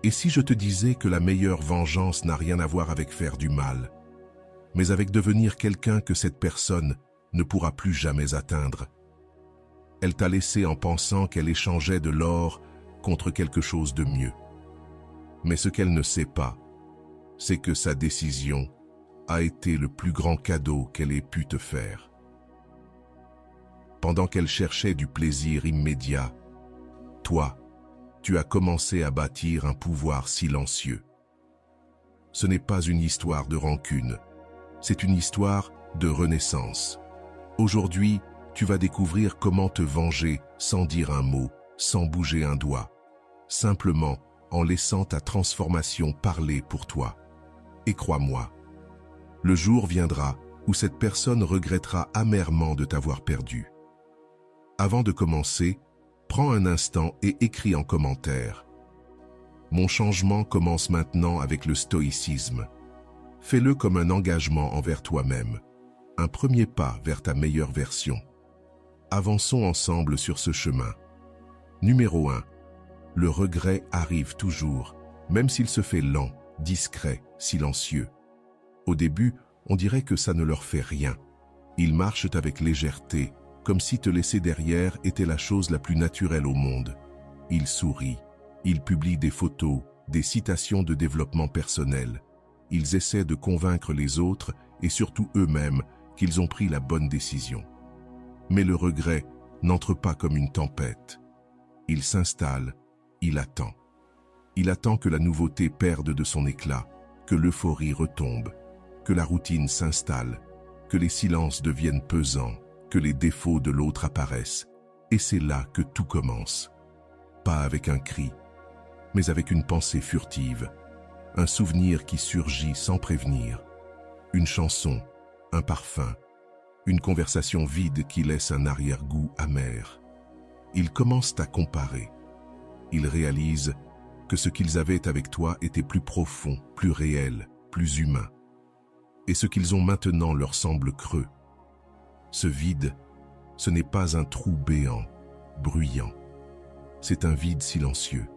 Et si je te disais que la meilleure vengeance n'a rien à voir avec faire du mal, mais avec devenir quelqu'un que cette personne ne pourra plus jamais atteindre? Elle t'a laissé en pensant qu'elle échangeait de l'or contre quelque chose de mieux. Mais ce qu'elle ne sait pas, c'est que sa décision a été le plus grand cadeau qu'elle ait pu te faire. Pendant qu'elle cherchait du plaisir immédiat, toi, tu as commencé à bâtir un pouvoir silencieux. Ce n'est pas une histoire de rancune, c'est une histoire de renaissance. Aujourd'hui, tu vas découvrir comment te venger sans dire un mot, sans bouger un doigt, simplement en laissant ta transformation parler pour toi. Et crois-moi, le jour viendra où cette personne regrettera amèrement de t'avoir perdu. Avant de commencer, prends un instant et écris en commentaire. Mon changement commence maintenant avec le stoïcisme. Fais-le comme un engagement envers toi-même, un premier pas vers ta meilleure version. Avançons ensemble sur ce chemin. Numéro 1. Le regret arrive toujours, même s'il se fait lent, discret, silencieux. Au début, on dirait que ça ne leur fait rien. Ils marchent avec légèreté, comme si te laisser derrière était la chose la plus naturelle au monde. Ils sourient, ils publient des photos, des citations de développement personnel. Ils essaient de convaincre les autres et surtout eux-mêmes qu'ils ont pris la bonne décision. Mais le regret n'entre pas comme une tempête. Il s'installe, il attend. Il attend que la nouveauté perde de son éclat, que l'euphorie retombe, que la routine s'installe, que les silences deviennent pesants, que les défauts de l'autre apparaissent. Et c'est là que tout commence. Pas avec un cri, mais avec une pensée furtive, un souvenir qui surgit sans prévenir, une chanson, un parfum, une conversation vide qui laisse un arrière-goût amer. Ils commencent à comparer. Ils réalisent que ce qu'ils avaient avec toi était plus profond, plus réel, plus humain. Et ce qu'ils ont maintenant leur semble creux. Ce vide, ce n'est pas un trou béant, bruyant. C'est un vide silencieux.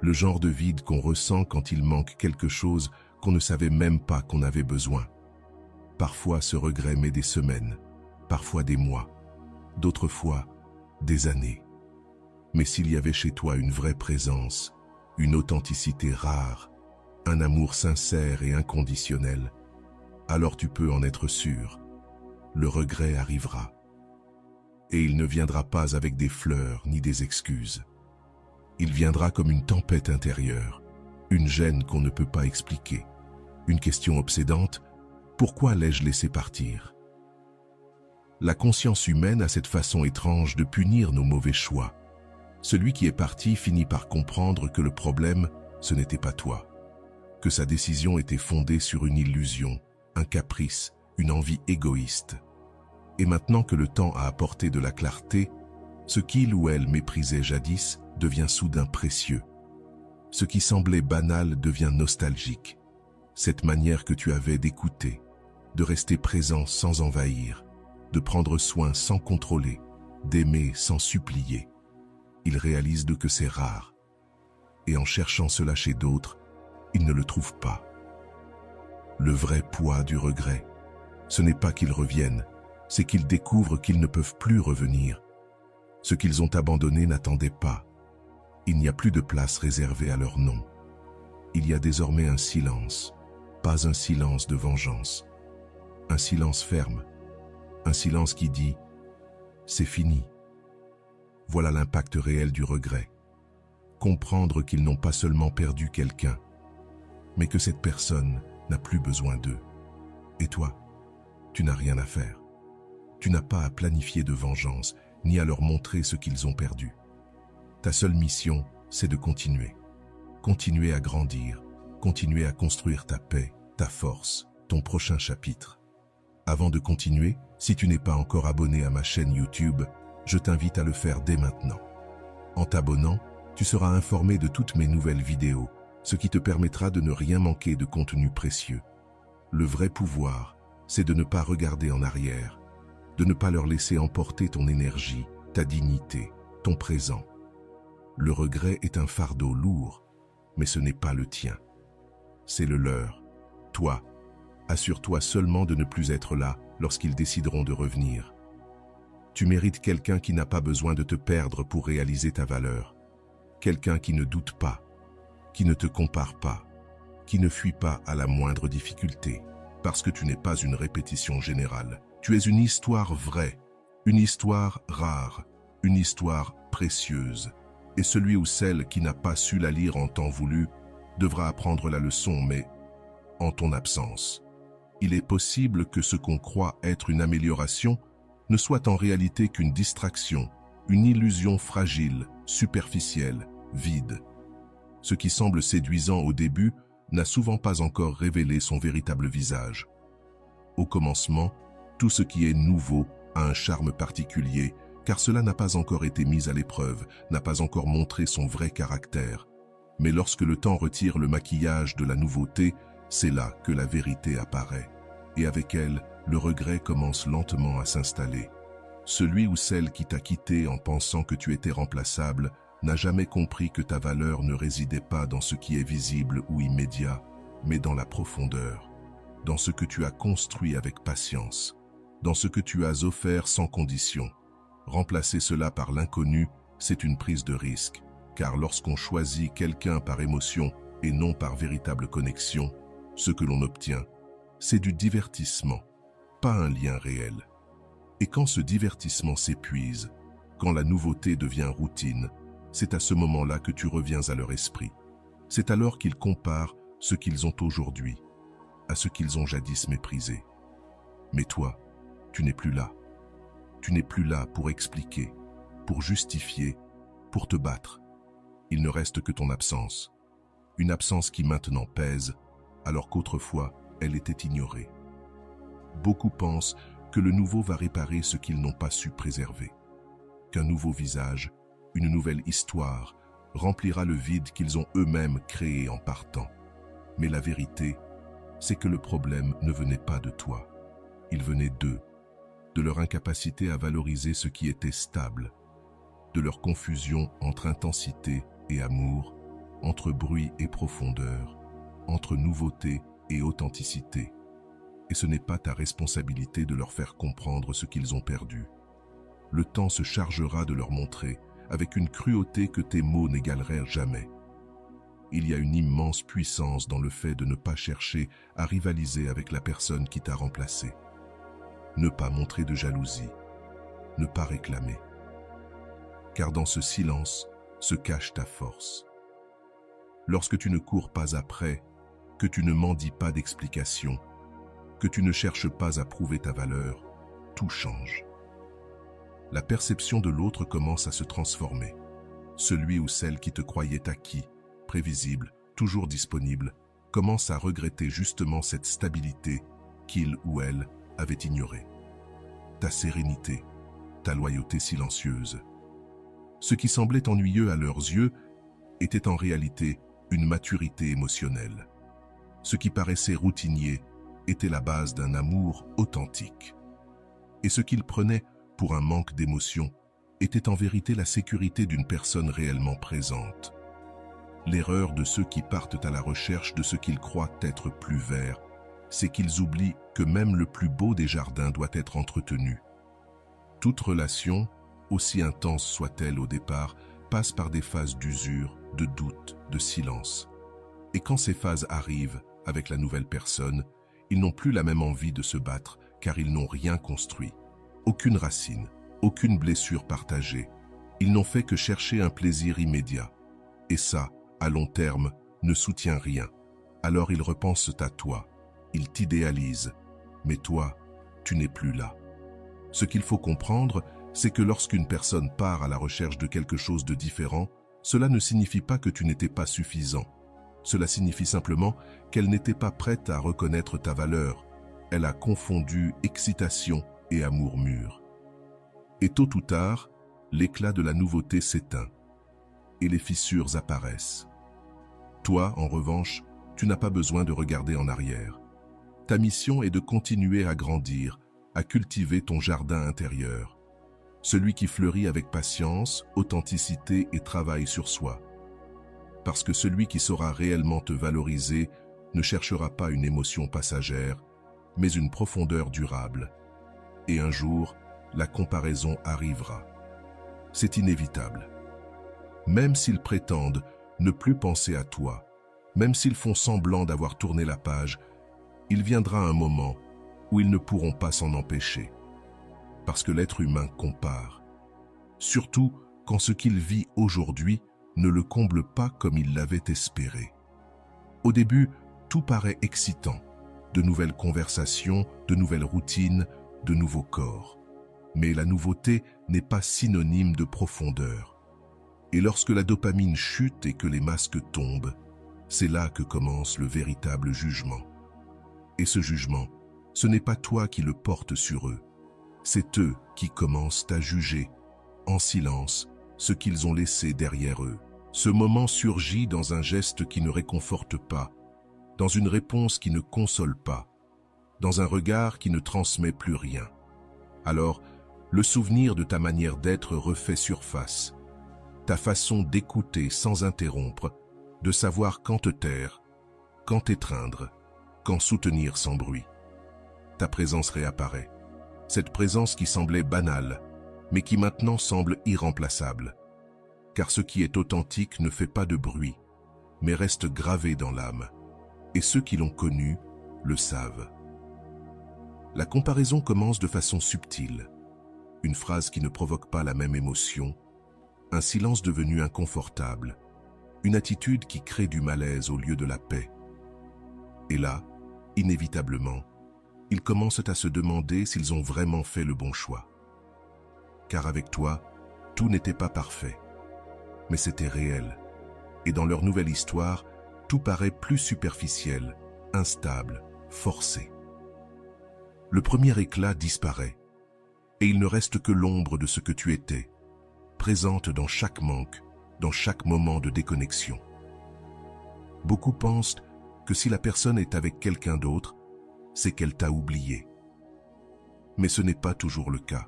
Le genre de vide qu'on ressent quand il manque quelque chose qu'on ne savait même pas qu'on avait besoin. Parfois, ce regret met des semaines, parfois des mois, d'autres fois, des années. Mais s'il y avait chez toi une vraie présence, une authenticité rare, un amour sincère et inconditionnel, alors tu peux en être sûr, le regret arrivera. Et il ne viendra pas avec des fleurs ni des excuses. Il viendra comme une tempête intérieure, une gêne qu'on ne peut pas expliquer, une question obsédante. Pourquoi l'ai-je laissé partir? La conscience humaine a cette façon étrange de punir nos mauvais choix. Celui qui est parti finit par comprendre que le problème, ce n'était pas toi, que sa décision était fondée sur une illusion, un caprice, une envie égoïste. Et maintenant que le temps a apporté de la clarté, ce qu'il ou elle méprisait jadis devient soudain précieux. Ce qui semblait banal devient nostalgique. Cette manière que tu avais d'écouter, de rester présent sans envahir, de prendre soin sans contrôler, d'aimer sans supplier. Ils réalisent que c'est rare. Et en cherchant cela chez d'autres, ils ne le trouvent pas. Le vrai poids du regret, ce n'est pas qu'ils reviennent, c'est qu'ils découvrent qu'ils ne peuvent plus revenir. Ce qu'ils ont abandonné n'attendait pas. Il n'y a plus de place réservée à leur nom. Il y a désormais un silence, pas un silence de vengeance. Un silence ferme, un silence qui dit « c'est fini ». Voilà l'impact réel du regret. Comprendre qu'ils n'ont pas seulement perdu quelqu'un, mais que cette personne n'a plus besoin d'eux. Et toi, tu n'as rien à faire. Tu n'as pas à planifier de vengeance, ni à leur montrer ce qu'ils ont perdu. Ta seule mission, c'est de continuer. Continuer à grandir, continuer à construire ta paix, ta force, ton prochain chapitre. Avant de continuer, si tu n'es pas encore abonné à ma chaîne YouTube, je t'invite à le faire dès maintenant. En t'abonnant, tu seras informé de toutes mes nouvelles vidéos, ce qui te permettra de ne rien manquer de contenu précieux. Le vrai pouvoir, c'est de ne pas regarder en arrière, de ne pas leur laisser emporter ton énergie, ta dignité, ton présent. Le regret est un fardeau lourd, mais ce n'est pas le tien. C'est le leur. Toi, assure-toi seulement de ne plus être là lorsqu'ils décideront de revenir. Tu mérites quelqu'un qui n'a pas besoin de te perdre pour réaliser ta valeur. Quelqu'un qui ne doute pas, qui ne te compare pas, qui ne fuit pas à la moindre difficulté, parce que tu n'es pas une répétition générale. Tu es une histoire vraie, une histoire rare, une histoire précieuse. Et celui ou celle qui n'a pas su la lire en temps voulu devra apprendre la leçon, mais en ton absence. Il est possible que ce qu'on croit être une amélioration ne soit en réalité qu'une distraction, une illusion fragile, superficielle, vide. Ce qui semble séduisant au début n'a souvent pas encore révélé son véritable visage. Au commencement, tout ce qui est nouveau a un charme particulier, car cela n'a pas encore été mis à l'épreuve, n'a pas encore montré son vrai caractère. Mais lorsque le temps retire le maquillage de la nouveauté, c'est là que la vérité apparaît. Et avec elle, le regret commence lentement à s'installer. Celui ou celle qui t'a quitté en pensant que tu étais remplaçable n'a jamais compris que ta valeur ne résidait pas dans ce qui est visible ou immédiat, mais dans la profondeur, dans ce que tu as construit avec patience, dans ce que tu as offert sans condition. Remplacer cela par l'inconnu, c'est une prise de risque, car lorsqu'on choisit quelqu'un par émotion et non par véritable connexion, ce que l'on obtient, c'est du divertissement, pas un lien réel. Et quand ce divertissement s'épuise, quand la nouveauté devient routine, c'est à ce moment-là que tu reviens à leur esprit. C'est alors qu'ils comparent ce qu'ils ont aujourd'hui à ce qu'ils ont jadis méprisé. Mais toi, tu n'es plus là. Tu n'es plus là pour expliquer, pour justifier, pour te battre. Il ne reste que ton absence. Une absence qui maintenant pèse, alors qu'autrefois, elle était ignorée. Beaucoup pensent que le nouveau va réparer ce qu'ils n'ont pas su préserver. Qu'un nouveau visage, une nouvelle histoire, remplira le vide qu'ils ont eux-mêmes créé en partant. Mais la vérité, c'est que le problème ne venait pas de toi. Il venait d'eux, de leur incapacité à valoriser ce qui était stable, de leur confusion entre intensité et amour, entre bruit et profondeur, entre nouveauté et authenticité. Et ce n'est pas ta responsabilité de leur faire comprendre ce qu'ils ont perdu. Le temps se chargera de leur montrer, avec une cruauté que tes mots n'égaleraient jamais. Il y a une immense puissance dans le fait de ne pas chercher à rivaliser avec la personne qui t'a remplacé. Ne pas montrer de jalousie, ne pas réclamer. Car dans ce silence se cache ta force. Lorsque tu ne cours pas après, que tu ne mendis pas d'explications, que tu ne cherches pas à prouver ta valeur, tout change. La perception de l'autre commence à se transformer. Celui ou celle qui te croyait acquis, prévisible, toujours disponible, commence à regretter justement cette stabilité qu'il ou elle avait ignorée. Ta sérénité, ta loyauté silencieuse. Ce qui semblait ennuyeux à leurs yeux était en réalité une maturité émotionnelle. Ce qui paraissait routinier était la base d'un amour authentique. Et ce qu'ils prenaient pour un manque d'émotion était en vérité la sécurité d'une personne réellement présente. L'erreur de ceux qui partent à la recherche de ce qu'ils croient être plus vert, c'est qu'ils oublient que même le plus beau des jardins doit être entretenu. Toute relation, aussi intense soit-elle au départ, passe par des phases d'usure, de doute, de silence. Et quand ces phases arrivent avec la nouvelle personne, ils n'ont plus la même envie de se battre car ils n'ont rien construit. Aucune racine, aucune blessure partagée. Ils n'ont fait que chercher un plaisir immédiat. Et ça, à long terme, ne soutient rien. Alors ils repensent à toi, ils t'idéalisent. Mais toi, tu n'es plus là. Ce qu'il faut comprendre, c'est que lorsqu'une personne part à la recherche de quelque chose de différent, cela ne signifie pas que tu n'étais pas suffisant. Cela signifie simplement qu'elle n'était pas prête à reconnaître ta valeur. Elle a confondu excitation et amour mûr. Et tôt ou tard, l'éclat de la nouveauté s'éteint et les fissures apparaissent. Toi, en revanche, tu n'as pas besoin de regarder en arrière. Ta mission est de continuer à grandir, à cultiver ton jardin intérieur. Celui qui fleurit avec patience, authenticité et travail sur soi. parce que celui qui saura réellement te valoriser ne cherchera pas une émotion passagère, mais une profondeur durable. Et un jour, la comparaison arrivera. C'est inévitable. Même s'ils prétendent ne plus penser à toi, même s'ils font semblant d'avoir tourné la page, il viendra un moment où ils ne pourront pas s'en empêcher. Parce que l'être humain compare. Surtout quand ce qu'il vit aujourd'hui ne le comble pas comme il l'avait espéré. Au début, tout paraît excitant. De nouvelles conversations, de nouvelles routines, de nouveaux corps. Mais la nouveauté n'est pas synonyme de profondeur. Et lorsque la dopamine chute et que les masques tombent, c'est là que commence le véritable jugement. Et ce jugement, ce n'est pas toi qui le portes sur eux. C'est eux qui commencent à juger, en silence, ce qu'ils ont laissé derrière eux. Ce moment surgit dans un geste qui ne réconforte pas, dans une réponse qui ne console pas, dans un regard qui ne transmet plus rien. Alors, le souvenir de ta manière d'être refait surface, ta façon d'écouter sans interrompre, de savoir quand te taire, quand t'étreindre, quand soutenir sans bruit. Ta présence réapparaît, cette présence qui semblait banale, mais qui maintenant semble irremplaçable. Car ce qui est authentique ne fait pas de bruit, mais reste gravé dans l'âme. Et ceux qui l'ont connu le savent. La comparaison commence de façon subtile. Une phrase qui ne provoque pas la même émotion, un silence devenu inconfortable, une attitude qui crée du malaise au lieu de la paix. Et là, inévitablement, ils commencent à se demander s'ils ont vraiment fait le bon choix. Car avec toi, tout n'était pas parfait, mais c'était réel. Et dans leur nouvelle histoire, tout paraît plus superficiel, instable, forcé. Le premier éclat disparaît, et il ne reste que l'ombre de ce que tu étais, présente dans chaque manque, dans chaque moment de déconnexion. Beaucoup pensent que si la personne est avec quelqu'un d'autre, c'est qu'elle t'a oublié. Mais ce n'est pas toujours le cas.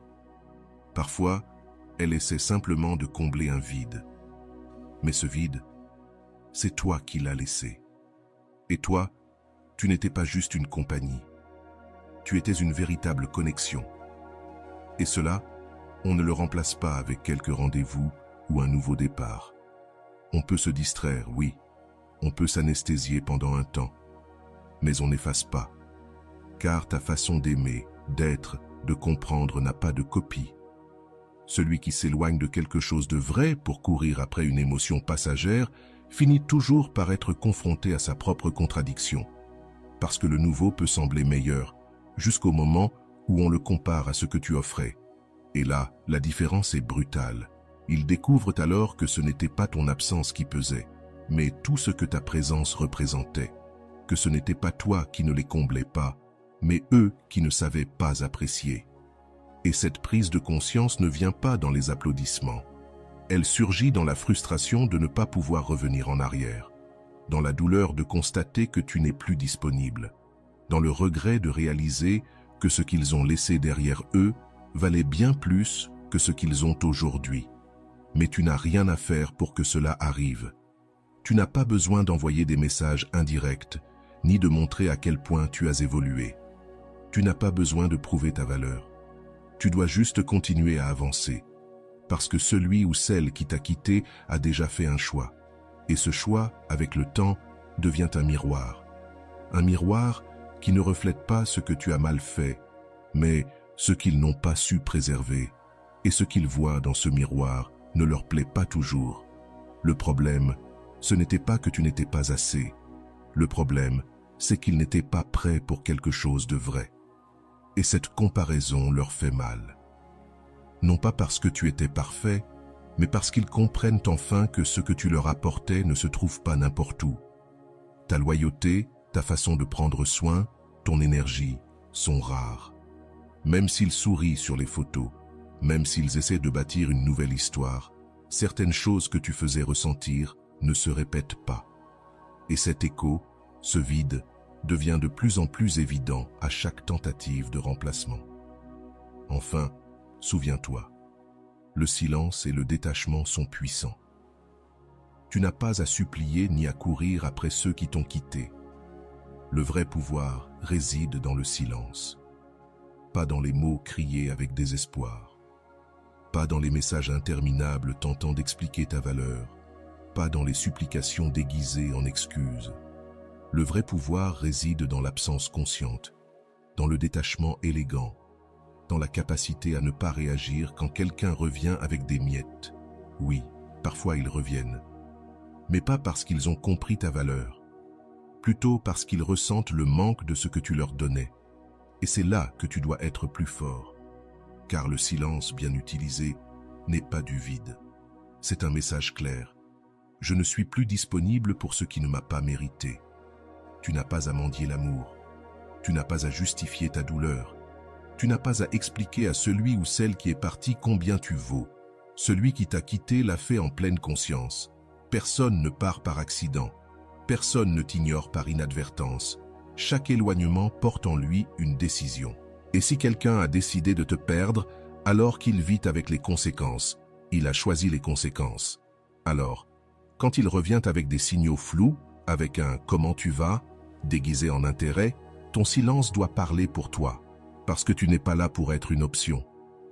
Parfois, elle essaie simplement de combler un vide. Mais ce vide, c'est toi qui l'as laissé. Et toi, tu n'étais pas juste une compagnie. Tu étais une véritable connexion. Et cela, on ne le remplace pas avec quelques rendez-vous ou un nouveau départ. On peut se distraire, oui. On peut s'anesthésier pendant un temps. Mais on n'efface pas. Car ta façon d'aimer, d'être, de comprendre n'a pas de copie. Celui qui s'éloigne de quelque chose de vrai pour courir après une émotion passagère finit toujours par être confronté à sa propre contradiction. Parce que le nouveau peut sembler meilleur, jusqu'au moment où on le compare à ce que tu offrais. Et là, la différence est brutale. Ils découvrent alors que ce n'était pas ton absence qui pesait, mais tout ce que ta présence représentait. Que ce n'était pas toi qui ne les comblais pas, mais eux qui ne savaient pas apprécier. Et cette prise de conscience ne vient pas dans les applaudissements. Elle surgit dans la frustration de ne pas pouvoir revenir en arrière, dans la douleur de constater que tu n'es plus disponible, dans le regret de réaliser que ce qu'ils ont laissé derrière eux valait bien plus que ce qu'ils ont aujourd'hui. Mais tu n'as rien à faire pour que cela arrive. Tu n'as pas besoin d'envoyer des messages indirects, ni de montrer à quel point tu as évolué. Tu n'as pas besoin de prouver ta valeur. Tu dois juste continuer à avancer, parce que celui ou celle qui t'a quitté a déjà fait un choix. Et ce choix, avec le temps, devient un miroir. Un miroir qui ne reflète pas ce que tu as mal fait, mais ce qu'ils n'ont pas su préserver. Et ce qu'ils voient dans ce miroir ne leur plaît pas toujours. Le problème, ce n'était pas que tu n'étais pas assez. Le problème, c'est qu'ils n'étaient pas prêts pour quelque chose de vrai. Et cette comparaison leur fait mal. Non pas parce que tu étais parfait, mais parce qu'ils comprennent enfin que ce que tu leur apportais ne se trouve pas n'importe où. Ta loyauté, ta façon de prendre soin, ton énergie sont rares. Même s'ils sourient sur les photos, même s'ils essaient de bâtir une nouvelle histoire, certaines choses que tu faisais ressentir ne se répètent pas. Et cet écho, ce vide, devient de plus en plus évident à chaque tentative de remplacement. Enfin, souviens-toi, le silence et le détachement sont puissants. Tu n'as pas à supplier ni à courir après ceux qui t'ont quitté. Le vrai pouvoir réside dans le silence, pas dans les mots criés avec désespoir, pas dans les messages interminables tentant d'expliquer ta valeur, pas dans les supplications déguisées en excuses. Le vrai pouvoir réside dans l'absence consciente, dans le détachement élégant, dans la capacité à ne pas réagir quand quelqu'un revient avec des miettes. Oui, parfois ils reviennent, mais pas parce qu'ils ont compris ta valeur, plutôt parce qu'ils ressentent le manque de ce que tu leur donnais. Et c'est là que tu dois être plus fort, car le silence bien utilisé n'est pas du vide. C'est un message clair. Je ne suis plus disponible pour ce qui ne m'a pas mérité. Tu n'as pas à mendier l'amour. Tu n'as pas à justifier ta douleur. Tu n'as pas à expliquer à celui ou celle qui est parti combien tu vaux. Celui qui t'a quitté l'a fait en pleine conscience. Personne ne part par accident. Personne ne t'ignore par inadvertance. Chaque éloignement porte en lui une décision. Et si quelqu'un a décidé de te perdre, alors qu'il vit avec les conséquences, il a choisi les conséquences. Alors, quand il revient avec des signaux flous, avec un « comment tu vas ?» déguisé en intérêt, ton silence doit parler pour toi, parce que tu n'es pas là pour être une option.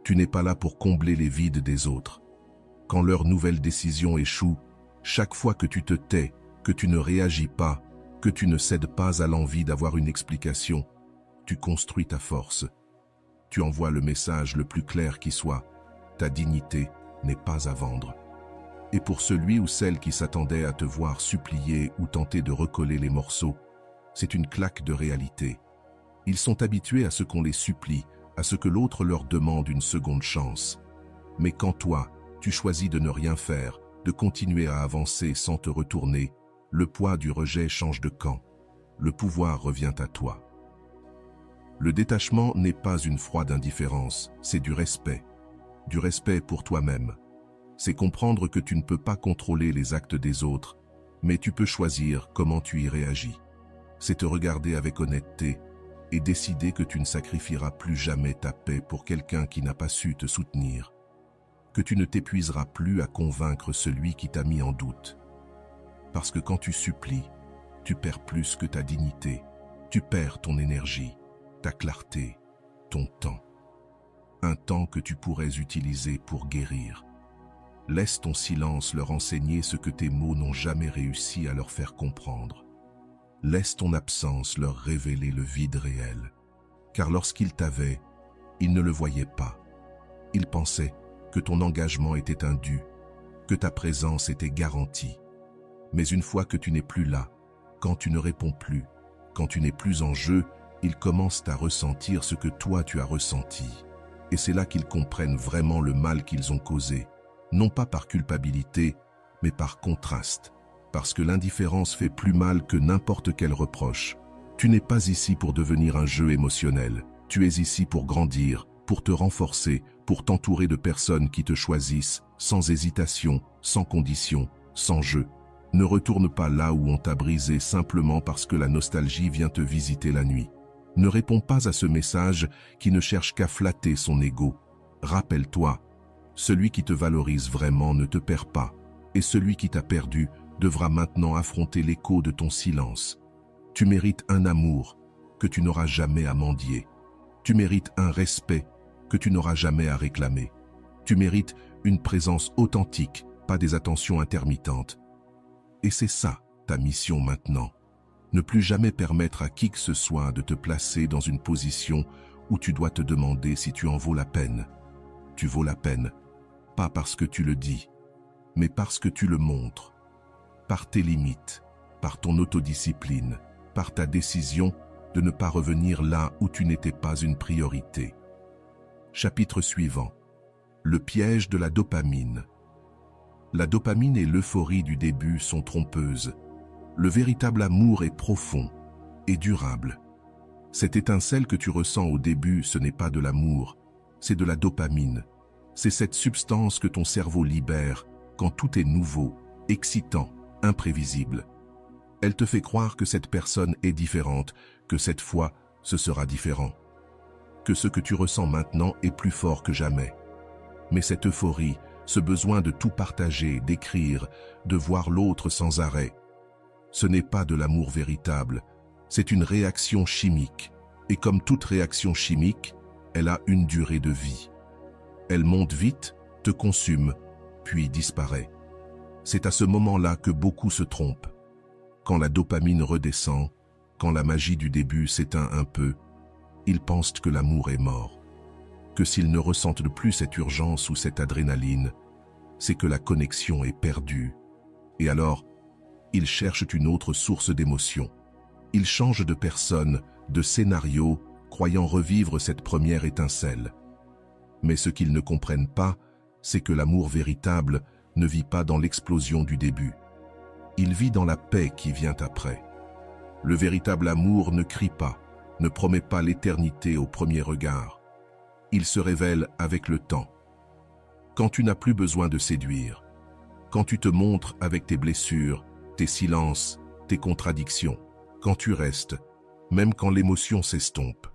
Tu n'es pas là pour combler les vides des autres. Quand leur nouvelle décision échoue, chaque fois que tu te tais, que tu ne réagis pas, que tu ne cèdes pas à l'envie d'avoir une explication, tu construis ta force. Tu envoies le message le plus clair qui soit. Ta dignité n'est pas à vendre. Et pour celui ou celle qui s'attendait à te voir supplier ou tenter de recoller les morceaux, c'est une claque de réalité. Ils sont habitués à ce qu'on les supplie, à ce que l'autre leur demande une seconde chance. Mais quand toi, tu choisis de ne rien faire, de continuer à avancer sans te retourner, le poids du rejet change de camp. Le pouvoir revient à toi. Le détachement n'est pas une froide indifférence, c'est du respect. Du respect pour toi-même. C'est comprendre que tu ne peux pas contrôler les actes des autres, mais tu peux choisir comment tu y réagis. C'est te regarder avec honnêteté et décider que tu ne sacrifieras plus jamais ta paix pour quelqu'un qui n'a pas su te soutenir. Que tu ne t'épuiseras plus à convaincre celui qui t'a mis en doute. Parce que quand tu supplies, tu perds plus que ta dignité, tu perds ton énergie, ta clarté, ton temps. Un temps que tu pourrais utiliser pour guérir. Laisse ton silence leur enseigner ce que tes mots n'ont jamais réussi à leur faire comprendre. Laisse ton absence leur révéler le vide réel. Car lorsqu'ils t'avaient, ils ne le voyaient pas. Ils pensaient que ton engagement était un dû, que ta présence était garantie. Mais une fois que tu n'es plus là, quand tu ne réponds plus, quand tu n'es plus en jeu, ils commencent à ressentir ce que toi tu as ressenti. Et c'est là qu'ils comprennent vraiment le mal qu'ils ont causé, non pas par culpabilité, mais par contraste. Parce que l'indifférence fait plus mal que n'importe quel reproche. Tu n'es pas ici pour devenir un jeu émotionnel. Tu es ici pour grandir, pour te renforcer, pour t'entourer de personnes qui te choisissent, sans hésitation, sans condition, sans jeu. Ne retourne pas là où on t'a brisé simplement parce que la nostalgie vient te visiter la nuit. Ne réponds pas à ce message qui ne cherche qu'à flatter son ego. Rappelle-toi, celui qui te valorise vraiment ne te perd pas, et celui qui t'a perdu devra maintenant affronter l'écho de ton silence. Tu mérites un amour que tu n'auras jamais à mendier. Tu mérites un respect que tu n'auras jamais à réclamer. Tu mérites une présence authentique, pas des attentions intermittentes. Et c'est ça, ta mission maintenant. Ne plus jamais permettre à qui que ce soit de te placer dans une position où tu dois te demander si tu en vaux la peine. Tu vaux la peine, pas parce que tu le dis, mais parce que tu le montres. Par tes limites, par ton autodiscipline, par ta décision de ne pas revenir là où tu n'étais pas une priorité. Chapitre suivant. Le piège de la dopamine. La dopamine et l'euphorie du début sont trompeuses. Le véritable amour est profond et durable. Cette étincelle que tu ressens au début, ce n'est pas de l'amour, c'est de la dopamine. C'est cette substance que ton cerveau libère quand tout est nouveau, excitant, imprévisible. Elle te fait croire que cette personne est différente, que cette fois, ce sera différent. Que ce que tu ressens maintenant est plus fort que jamais. Mais cette euphorie, ce besoin de tout partager, d'écrire, de voir l'autre sans arrêt. Ce n'est pas de l'amour véritable, c'est une réaction chimique. Et comme toute réaction chimique, elle a une durée de vie. Elle monte vite, te consume, puis disparaît. C'est à ce moment-là que beaucoup se trompent. Quand la dopamine redescend, quand la magie du début s'éteint un peu, ils pensent que l'amour est mort. Que s'ils ne ressentent plus cette urgence ou cette adrénaline, c'est que la connexion est perdue. Et alors, ils cherchent une autre source d'émotion. Ils changent de personne, de scénario, croyant revivre cette première étincelle. Mais ce qu'ils ne comprennent pas, c'est que l'amour véritable ne vit pas dans l'explosion du début. Il vit dans la paix qui vient après. Le véritable amour ne crie pas, ne promet pas l'éternité au premier regard. Il se révèle avec le temps. Quand tu n'as plus besoin de séduire, quand tu te montres avec tes blessures, tes silences, tes contradictions, quand tu restes, même quand l'émotion s'estompe,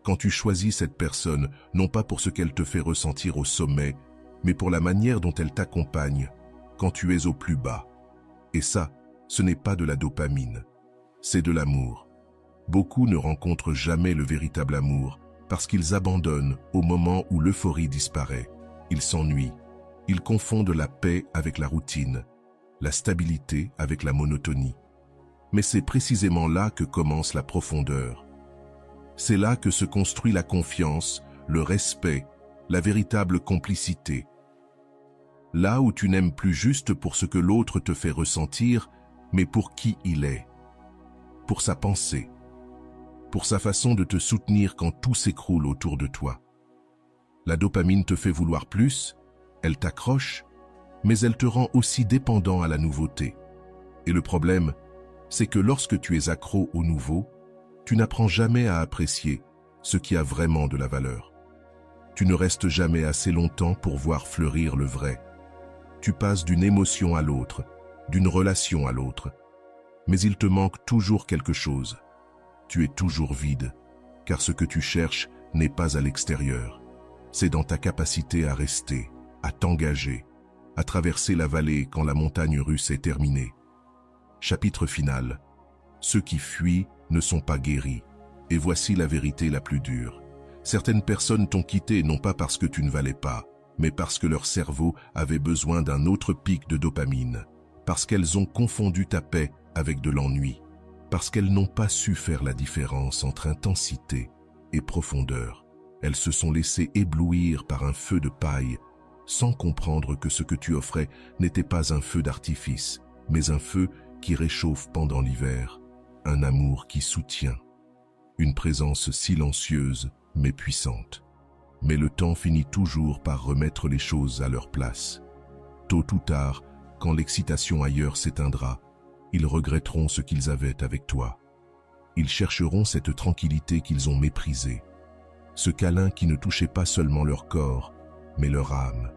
quand tu choisis cette personne, non pas pour ce qu'elle te fait ressentir au sommet, mais pour la manière dont elle t'accompagne quand tu es au plus bas. Et ça, ce n'est pas de la dopamine, c'est de l'amour. Beaucoup ne rencontrent jamais le véritable amour parce qu'ils abandonnent au moment où l'euphorie disparaît. Ils s'ennuient, ils confondent la paix avec la routine, la stabilité avec la monotonie. Mais c'est précisément là que commence la profondeur. C'est là que se construit la confiance, le respect, la véritable complicité. Là où tu n'aimes plus juste pour ce que l'autre te fait ressentir, mais pour qui il est, pour sa pensée, pour sa façon de te soutenir quand tout s'écroule autour de toi. La dopamine te fait vouloir plus, elle t'accroche, mais elle te rend aussi dépendant à la nouveauté. Et le problème, c'est que lorsque tu es accro au nouveau, tu n'apprends jamais à apprécier ce qui a vraiment de la valeur. Tu ne restes jamais assez longtemps pour voir fleurir le vrai. Tu passes d'une émotion à l'autre, d'une relation à l'autre. Mais il te manque toujours quelque chose. Tu es toujours vide, car ce que tu cherches n'est pas à l'extérieur. C'est dans ta capacité à rester, à t'engager, à traverser la vallée quand la montagne russe est terminée. Chapitre final. Ceux qui fuient ne sont pas guéris. Et voici la vérité la plus dure. Certaines personnes t'ont quitté non pas parce que tu ne valais pas, mais parce que leur cerveau avait besoin d'un autre pic de dopamine, parce qu'elles ont confondu ta paix avec de l'ennui, parce qu'elles n'ont pas su faire la différence entre intensité et profondeur. Elles se sont laissées éblouir par un feu de paille, sans comprendre que ce que tu offrais n'était pas un feu d'artifice, mais un feu qui réchauffe pendant l'hiver, un amour qui soutient, une présence silencieuse mais puissante. Mais le temps finit toujours par remettre les choses à leur place. Tôt ou tard, quand l'excitation ailleurs s'éteindra, ils regretteront ce qu'ils avaient avec toi. Ils chercheront cette tranquillité qu'ils ont méprisée, ce câlin qui ne touchait pas seulement leur corps, mais leur âme.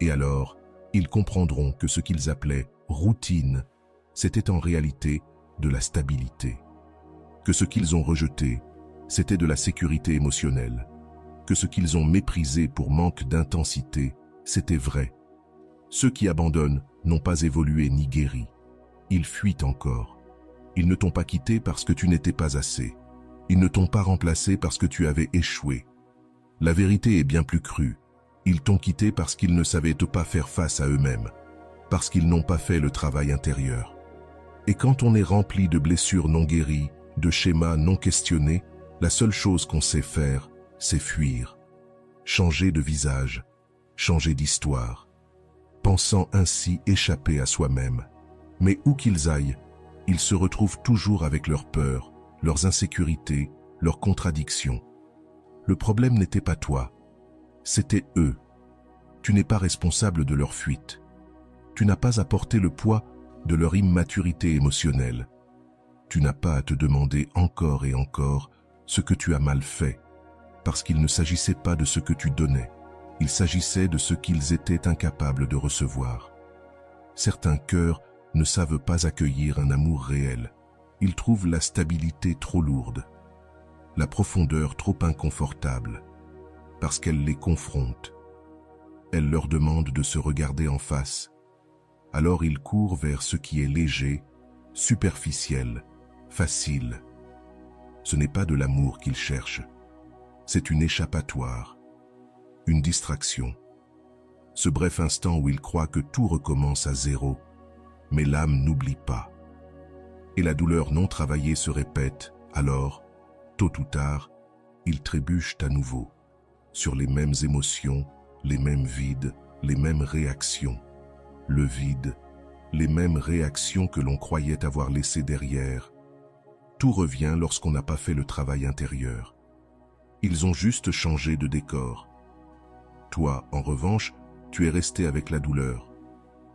Et alors, ils comprendront que ce qu'ils appelaient routine, c'était en réalité de la stabilité. Que ce qu'ils ont rejeté, c'était de la sécurité émotionnelle. Que ce qu'ils ont méprisé pour manque d'intensité, c'était vrai. Ceux qui abandonnent n'ont pas évolué ni guéri. Ils fuient encore. Ils ne t'ont pas quitté parce que tu n'étais pas assez. Ils ne t'ont pas remplacé parce que tu avais échoué. La vérité est bien plus crue. Ils t'ont quitté parce qu'ils ne savaient pas faire face à eux-mêmes, parce qu'ils n'ont pas fait le travail intérieur. Et quand on est rempli de blessures non guéries, de schémas non questionnés, la seule chose qu'on sait faire, c'est fuir. Changer de visage, changer d'histoire, pensant ainsi échapper à soi-même. Mais où qu'ils aillent, ils se retrouvent toujours avec leurs peurs, leurs insécurités, leurs contradictions. Le problème n'était pas toi, c'était eux. Tu n'es pas responsable de leur fuite. Tu n'as pas à porter le poids de leur immaturité émotionnelle. Tu n'as pas à te demander encore et encore ce que tu as mal fait, parce qu'il ne s'agissait pas de ce que tu donnais, il s'agissait de ce qu'ils étaient incapables de recevoir. Certains cœurs ne savent pas accueillir un amour réel. Ils trouvent la stabilité trop lourde, la profondeur trop inconfortable, parce qu'elle les confronte. elle leur demande de se regarder en face. Alors ils courent vers ce qui est léger, superficiel, facile. Ce n'est pas de l'amour qu'ils cherchent, c'est une échappatoire, une distraction. Ce bref instant où ils croient que tout recommence à zéro, mais l'âme n'oublie pas. Et la douleur non travaillée se répète, alors, tôt ou tard, ils trébuchent à nouveau, sur les mêmes émotions, les mêmes vides, les mêmes réactions. Le vide, les mêmes réactions que l'on croyait avoir laissées derrière. Tout revient lorsqu'on n'a pas fait le travail intérieur. Ils ont juste changé de décor. Toi, en revanche, tu es resté avec la douleur.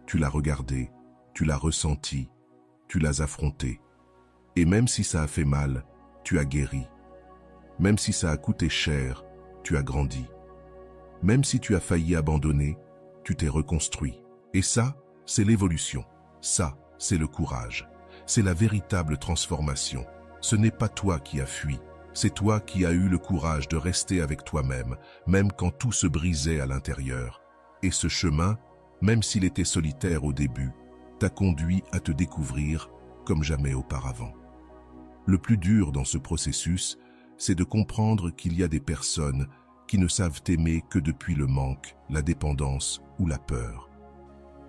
Tu l'as regardée, tu l'as ressentie, tu l'as affrontée. Et même si ça a fait mal, tu as guéri. Même si ça a coûté cher, tu as grandi. Même si tu as failli abandonner, tu t'es reconstruit. Et ça, c'est l'évolution. Ça, c'est le courage. C'est la véritable transformation. Ce n'est pas toi qui as fui. C'est toi qui as eu le courage de rester avec toi-même, même quand tout se brisait à l'intérieur. Et ce chemin, même s'il était solitaire au début, t'a conduit à te découvrir comme jamais auparavant. Le plus dur dans ce processus, c'est de comprendre qu'il y a des personnes qui ne savent aimer que depuis le manque, la dépendance ou la peur.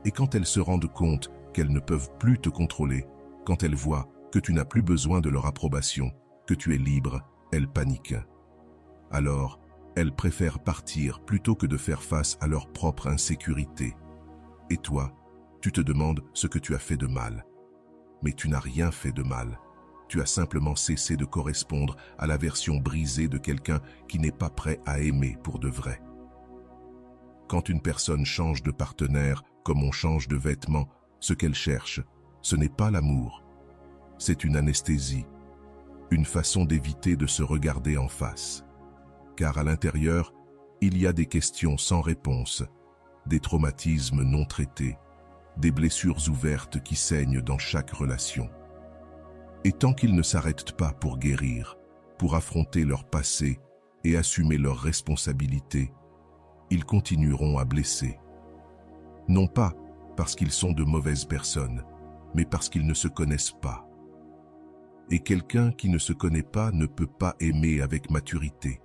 Et quand elles se rendent compte qu'elles ne peuvent plus te contrôler, quand elles voient que tu n'as plus besoin de leur approbation, que tu es libre, elles paniquent. Alors, elles préfèrent partir plutôt que de faire face à leur propre insécurité. Et toi, tu te demandes ce que tu as fait de mal. Mais tu n'as rien fait de mal. Tu as simplement cessé de correspondre à la version brisée de quelqu'un qui n'est pas prêt à aimer pour de vrai. Quand une personne change de partenaire comme on change de vêtements, ce qu'elle cherche, ce n'est pas l'amour. C'est une anesthésie, une façon d'éviter de se regarder en face. Car à l'intérieur, il y a des questions sans réponse, des traumatismes non traités, des blessures ouvertes qui saignent dans chaque relation. Et tant qu'ils ne s'arrêtent pas pour guérir, pour affronter leur passé et assumer leurs responsabilités, ils continueront à blesser. Non pas parce qu'ils sont de mauvaises personnes, mais parce qu'ils ne se connaissent pas. Et quelqu'un qui ne se connaît pas ne peut pas aimer avec maturité.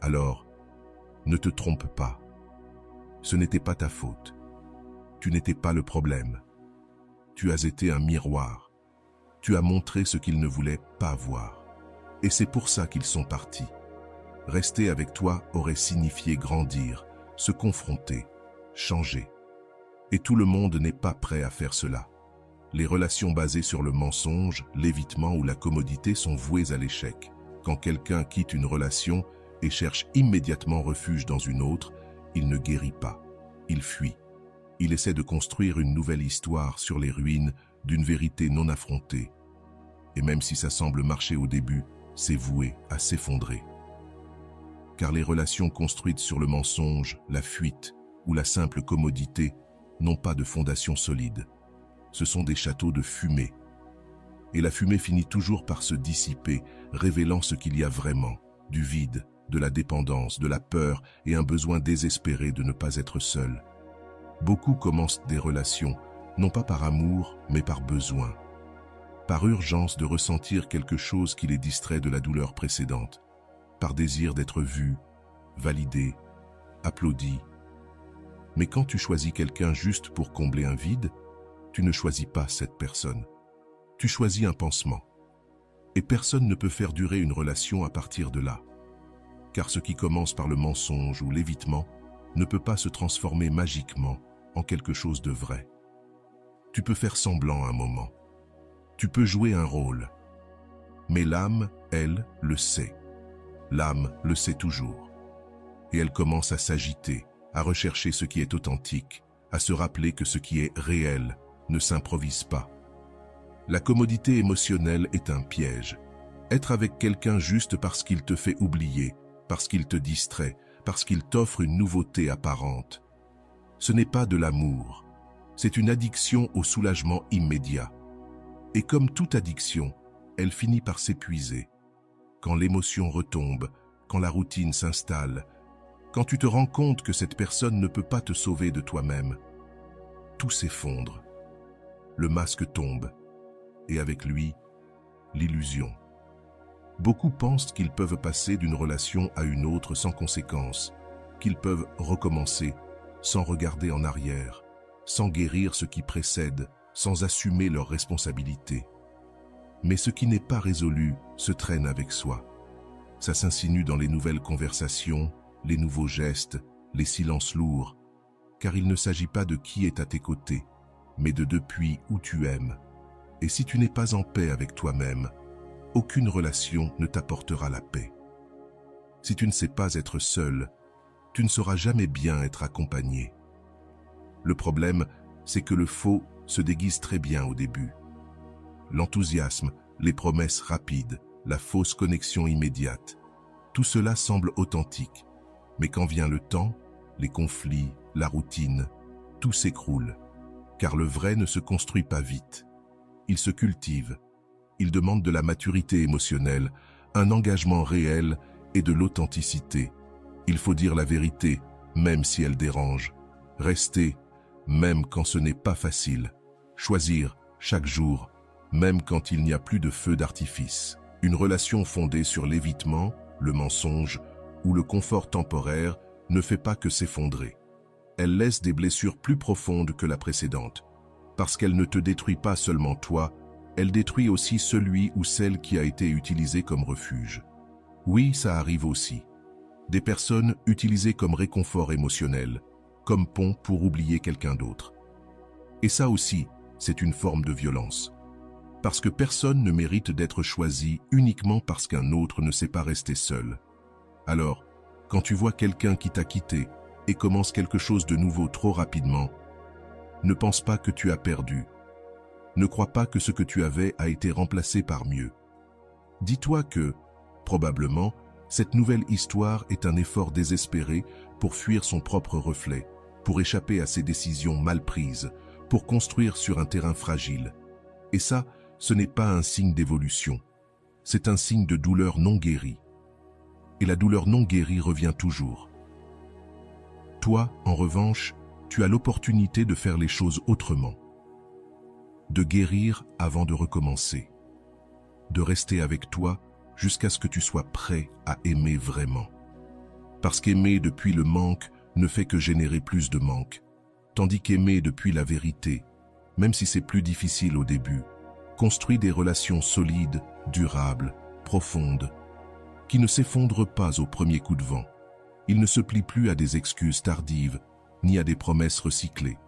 Alors, ne te trompe pas. Ce n'était pas ta faute. Tu n'étais pas le problème. Tu as été un miroir. Tu as montré ce qu'ils ne voulaient pas voir. Et c'est pour ça qu'ils sont partis. Rester avec toi aurait signifié grandir, se confronter, changer. Et tout le monde n'est pas prêt à faire cela. Les relations basées sur le mensonge, l'évitement ou la commodité sont vouées à l'échec. Quand quelqu'un quitte une relation et cherche immédiatement refuge dans une autre, il ne guérit pas. Il fuit. Il essaie de construire une nouvelle histoire sur les ruines d'une vérité non affrontée. Et même si ça semble marcher au début, c'est voué à s'effondrer. Car les relations construites sur le mensonge, la fuite ou la simple commodité n'ont pas de fondation solide. Ce sont des châteaux de fumée. Et la fumée finit toujours par se dissiper, révélant ce qu'il y a vraiment, du vide, de la dépendance, de la peur et un besoin désespéré de ne pas être seul. Beaucoup commencent des relations, non pas par amour, mais par besoin. Par urgence de ressentir quelque chose qui les distrait de la douleur précédente, par désir d'être vu, validé, applaudi. Mais quand tu choisis quelqu'un juste pour combler un vide, tu ne choisis pas cette personne. Tu choisis un pansement. Et personne ne peut faire durer une relation à partir de là. Car ce qui commence par le mensonge ou l'évitement ne peut pas se transformer magiquement en quelque chose de vrai. Tu peux faire semblant un moment. Tu peux jouer un rôle. Mais l'âme, elle, le sait. L'âme le sait toujours. Et elle commence à s'agiter, à rechercher ce qui est authentique, à se rappeler que ce qui est réel ne s'improvise pas. La commodité émotionnelle est un piège. Être avec quelqu'un juste parce qu'il te fait oublier, parce qu'il te distrait, parce qu'il t'offre une nouveauté apparente. Ce n'est pas de l'amour, c'est une addiction au soulagement immédiat. Et comme toute addiction, elle finit par s'épuiser. Quand l'émotion retombe, quand la routine s'installe, Quand tu te rends compte que cette personne ne peut pas te sauver de toi-même, tout s'effondre. Le masque tombe, et avec lui, l'illusion. Beaucoup pensent qu'ils peuvent passer d'une relation à une autre sans conséquence, qu'ils peuvent recommencer sans regarder en arrière, sans guérir ce qui précède, sans assumer leurs responsabilités. Mais ce qui n'est pas résolu se traîne avec soi. Ça s'insinue dans les nouvelles conversations, les nouveaux gestes, les silences lourds, car il ne s'agit pas de qui est à tes côtés, mais de depuis où tu aimes. Et si tu n'es pas en paix avec toi-même, aucune relation ne t'apportera la paix. Si tu ne sais pas être seul, tu ne sauras jamais bien être accompagné. Le problème, c'est que le faux se déguise très bien au début. L'enthousiasme, les promesses rapides, la fausse connexion immédiate, tout cela semble authentique. Mais quand vient le temps, les conflits, la routine, tout s'écroule. Car le vrai ne se construit pas vite. Il se cultive. Il demande de la maturité émotionnelle, un engagement réel et de l'authenticité. Il faut dire la vérité, même si elle dérange. Rester, même quand ce n'est pas facile. Choisir, chaque jour, même quand il n'y a plus de feu d'artifice. Une relation fondée sur l'évitement, le mensonge ou le confort temporaire ne fait pas que s'effondrer. Elle laisse des blessures plus profondes que la précédente. Parce qu'elle ne te détruit pas seulement toi, elle détruit aussi celui ou celle qui a été utilisé comme refuge. Oui, ça arrive aussi. Des personnes utilisées comme réconfort émotionnel, comme pont pour oublier quelqu'un d'autre. Et ça aussi, c'est une forme de violence. Parce que personne ne mérite d'être choisi uniquement parce qu'un autre ne sait pas rester seul. Alors, quand tu vois quelqu'un qui t'a quitté et commence quelque chose de nouveau trop rapidement, ne pense pas que tu as perdu. Ne crois pas que ce que tu avais a été remplacé par mieux. Dis-toi que, probablement, cette nouvelle histoire est un effort désespéré pour fuir son propre reflet, pour échapper à ses décisions mal prises, pour construire sur un terrain fragile. Et ça, ce n'est pas un signe d'évolution. C'est un signe de douleur non guérie. Et la douleur non guérie revient toujours. Toi, en revanche, tu as l'opportunité de faire les choses autrement. De guérir avant de recommencer. De rester avec toi jusqu'à ce que tu sois prêt à aimer vraiment. Parce qu'aimer depuis le manque ne fait que générer plus de manque. Tandis qu'aimer depuis la vérité, même si c'est plus difficile au début, construit des relations solides, durables, profondes, qui ne s'effondrent pas au premier coup de vent. Il ne se plie plus à des excuses tardives, ni à des promesses recyclées.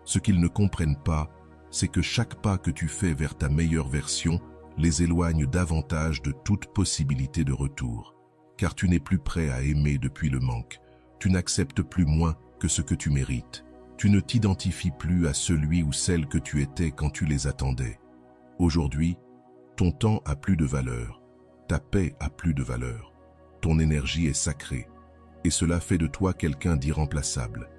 Ce qu'ils ne comprennent pas, c'est que chaque pas que tu fais vers ta meilleure version les éloigne davantage de toute possibilité de retour. Car tu n'es plus prêt à aimer depuis le manque. Tu n'acceptes plus moins que ce que tu mérites. Tu ne t'identifies plus à celui ou celle que tu étais quand tu les attendais. Aujourd'hui, ton temps a plus de valeur. Ta paix a plus de valeur. Ton énergie est sacrée. Et cela fait de toi quelqu'un d'irremplaçable.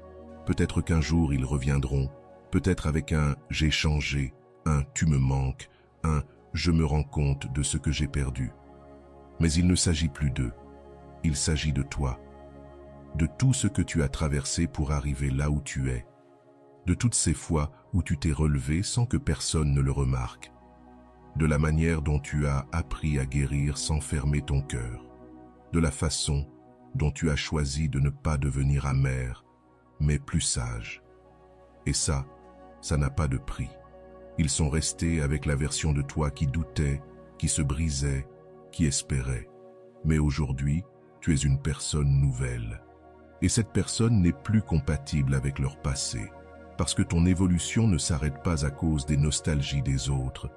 Peut-être qu'un jour ils reviendront, peut-être avec un « j'ai changé », un « tu me manques », un « je me rends compte de ce que j'ai perdu ». Mais il ne s'agit plus d'eux, il s'agit de toi, de tout ce que tu as traversé pour arriver là où tu es, de toutes ces fois où tu t'es relevé sans que personne ne le remarque, de la manière dont tu as appris à guérir sans fermer ton cœur, de la façon dont tu as choisi de ne pas devenir amer, mais plus sage. Et ça n'a pas de prix. Ils sont restés avec la version de toi qui doutait, qui se brisait, qui espérait. Mais aujourd'hui, tu es une personne nouvelle. Et cette personne n'est plus compatible avec leur passé, parce que ton évolution ne s'arrête pas à cause des nostalgies des autres.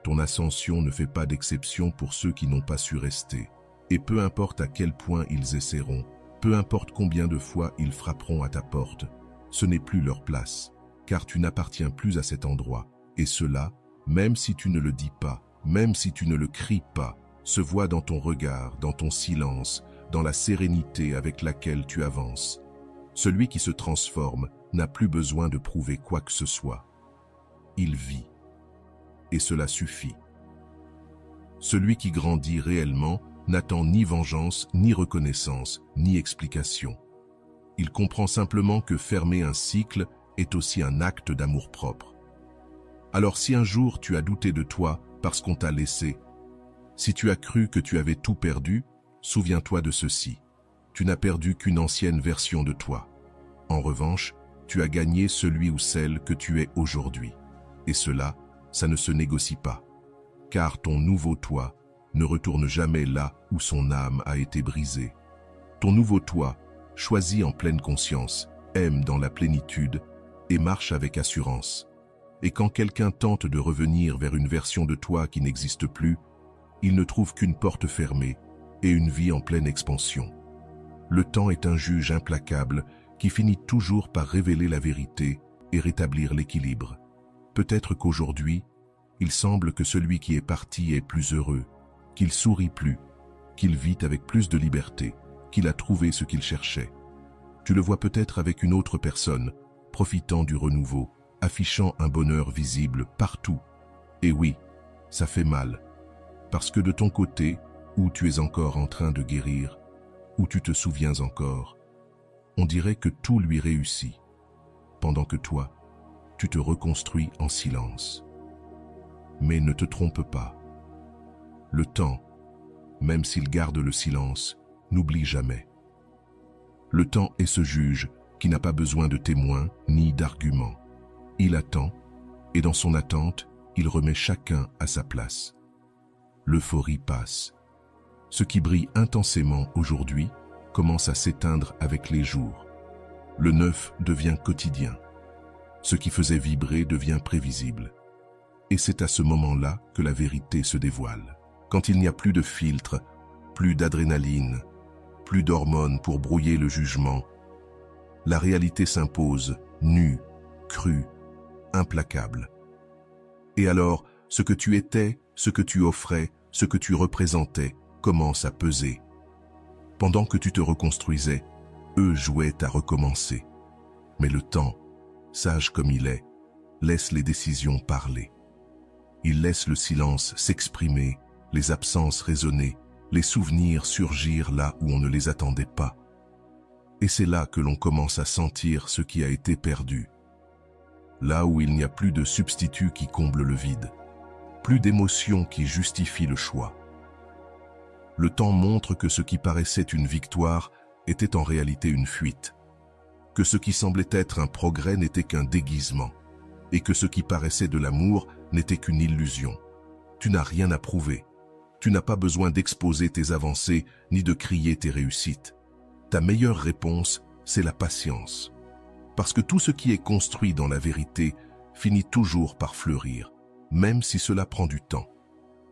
Ton ascension ne fait pas d'exception pour ceux qui n'ont pas su rester. Et peu importe à quel point ils essaieront, peu importe combien de fois ils frapperont à ta porte, ce n'est plus leur place, car tu n'appartiens plus à cet endroit. Et cela, même si tu ne le dis pas, même si tu ne le cries pas, se voit dans ton regard, dans ton silence, dans la sérénité avec laquelle tu avances. Celui qui se transforme n'a plus besoin de prouver quoi que ce soit. Il vit. Et cela suffit. Celui qui grandit réellement n'attend ni vengeance, ni reconnaissance, ni explication. Il comprend simplement que fermer un cycle est aussi un acte d'amour-propre. Alors si un jour tu as douté de toi parce qu'on t'a laissé, si tu as cru que tu avais tout perdu, souviens-toi de ceci. Tu n'as perdu qu'une ancienne version de toi. En revanche, tu as gagné celui ou celle que tu es aujourd'hui. Et cela, ça ne se négocie pas. Car ton nouveau toi ne retourne jamais là où son âme a été brisée. Ton nouveau toi, choisi en pleine conscience, aime dans la plénitude et marche avec assurance. Et quand quelqu'un tente de revenir vers une version de toi qui n'existe plus, il ne trouve qu'une porte fermée et une vie en pleine expansion. Le temps est un juge implacable qui finit toujours par révéler la vérité et rétablir l'équilibre. Peut-être qu'aujourd'hui, il semble que celui qui est parti est plus heureux, qu'il sourit plus, qu'il vit avec plus de liberté, qu'il a trouvé ce qu'il cherchait. Tu le vois peut-être avec une autre personne, profitant du renouveau, affichant un bonheur visible partout. Et oui, ça fait mal, parce que de ton côté, où tu es encore en train de guérir, où tu te souviens encore, on dirait que tout lui réussit, pendant que toi, tu te reconstruis en silence. Mais ne te trompe pas. Le temps, même s'il garde le silence, n'oublie jamais. Le temps est ce juge qui n'a pas besoin de témoins ni d'arguments. Il attend, et dans son attente, il remet chacun à sa place. L'euphorie passe. Ce qui brille intensément aujourd'hui commence à s'éteindre avec les jours. Le neuf devient quotidien. Ce qui faisait vibrer devient prévisible. Et c'est à ce moment-là que la vérité se dévoile. Quand il n'y a plus de filtre, plus d'adrénaline, plus d'hormones pour brouiller le jugement, la réalité s'impose, nue, crue, implacable. Et alors, ce que tu étais, ce que tu offrais, ce que tu représentais, commence à peser. Pendant que tu te reconstruisais, eux jouaient à recommencer. Mais le temps, sage comme il est, laisse les décisions parler. Il laisse le silence s'exprimer, les absences résonner, les souvenirs surgir là où on ne les attendait pas. Et c'est là que l'on commence à sentir ce qui a été perdu. Là où il n'y a plus de substitut qui comble le vide, plus d'émotions qui justifient le choix. Le temps montre que ce qui paraissait une victoire était en réalité une fuite, que ce qui semblait être un progrès n'était qu'un déguisement, et que ce qui paraissait de l'amour n'était qu'une illusion. Tu n'as rien à prouver. Tu n'as pas besoin d'exposer tes avancées ni de crier tes réussites. Ta meilleure réponse, c'est la patience. Parce que tout ce qui est construit dans la vérité finit toujours par fleurir, même si cela prend du temps.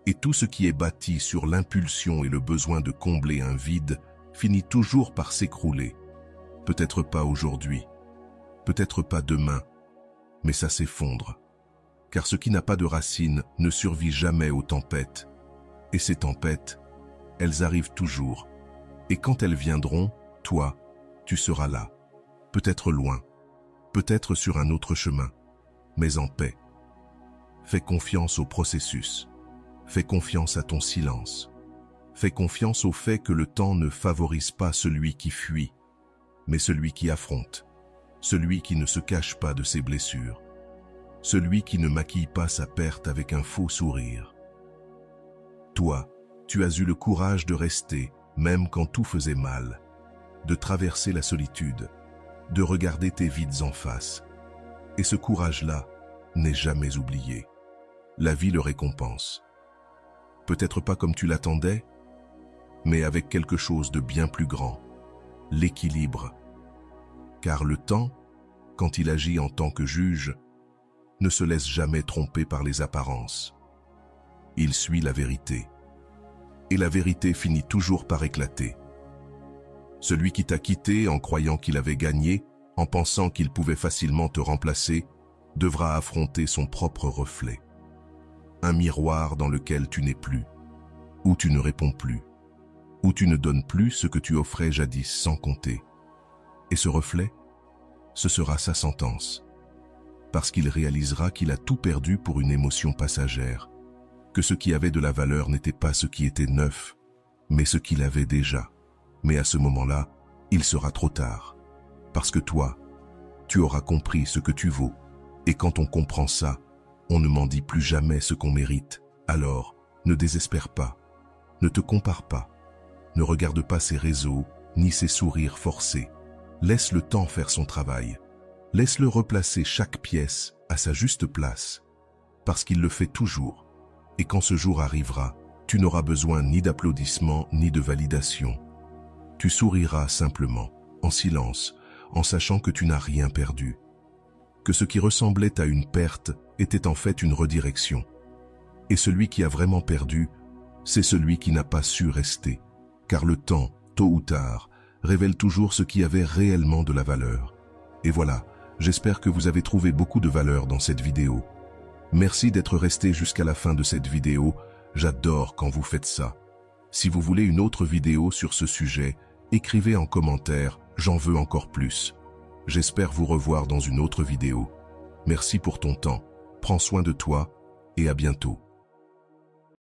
Et tout ce qui est bâti sur l'impulsion et le besoin de combler un vide finit toujours par s'écrouler. Peut-être pas aujourd'hui, peut-être pas demain, mais ça s'effondre. Car ce qui n'a pas de racines ne survit jamais aux tempêtes. Et ces tempêtes, elles arrivent toujours. Et quand elles viendront, toi, tu seras là. Peut-être loin, peut-être sur un autre chemin, mais en paix. Fais confiance au processus. Fais confiance à ton silence. Fais confiance au fait que le temps ne favorise pas celui qui fuit, mais celui qui affronte, celui qui ne se cache pas de ses blessures, celui qui ne maquille pas sa perte avec un faux sourire. Toi, tu as eu le courage de rester, même quand tout faisait mal, de traverser la solitude, de regarder tes vides en face. Et ce courage-là n'est jamais oublié. La vie le récompense. Peut-être pas comme tu l'attendais, mais avec quelque chose de bien plus grand, l'équilibre. Car le temps, quand il agit en tant que juge, ne se laisse jamais tromper par les apparences. Il suit la vérité. Et la vérité finit toujours par éclater. Celui qui t'a quitté en croyant qu'il avait gagné, en pensant qu'il pouvait facilement te remplacer, devra affronter son propre reflet. Un miroir dans lequel tu n'es plus, où tu ne réponds plus, où tu ne donnes plus ce que tu offrais jadis sans compter. Et ce reflet, ce sera sa sentence, parce qu'il réalisera qu'il a tout perdu pour une émotion passagère, que ce qui avait de la valeur n'était pas ce qui était neuf, mais ce qu'il avait déjà. Mais à ce moment-là, il sera trop tard. Parce que toi, tu auras compris ce que tu vaux. Et quand on comprend ça, on ne mendie plus jamais ce qu'on mérite. Alors, ne désespère pas. Ne te compare pas. Ne regarde pas ses réseaux, ni ses sourires forcés. Laisse le temps faire son travail. Laisse-le replacer chaque pièce à sa juste place. Parce qu'il le fait toujours. Et quand ce jour arrivera, tu n'auras besoin ni d'applaudissements, ni de validation. Tu souriras simplement, en silence, en sachant que tu n'as rien perdu. Que ce qui ressemblait à une perte était en fait une redirection. Et celui qui a vraiment perdu, c'est celui qui n'a pas su rester. Car le temps, tôt ou tard, révèle toujours ce qui avait réellement de la valeur. Et voilà, j'espère que vous avez trouvé beaucoup de valeur dans cette vidéo. Merci d'être resté jusqu'à la fin de cette vidéo, j'adore quand vous faites ça. Si vous voulez une autre vidéo sur ce sujet, écrivez en commentaire, j'en veux encore plus. J'espère vous revoir dans une autre vidéo. Merci pour ton temps, prends soin de toi et à bientôt.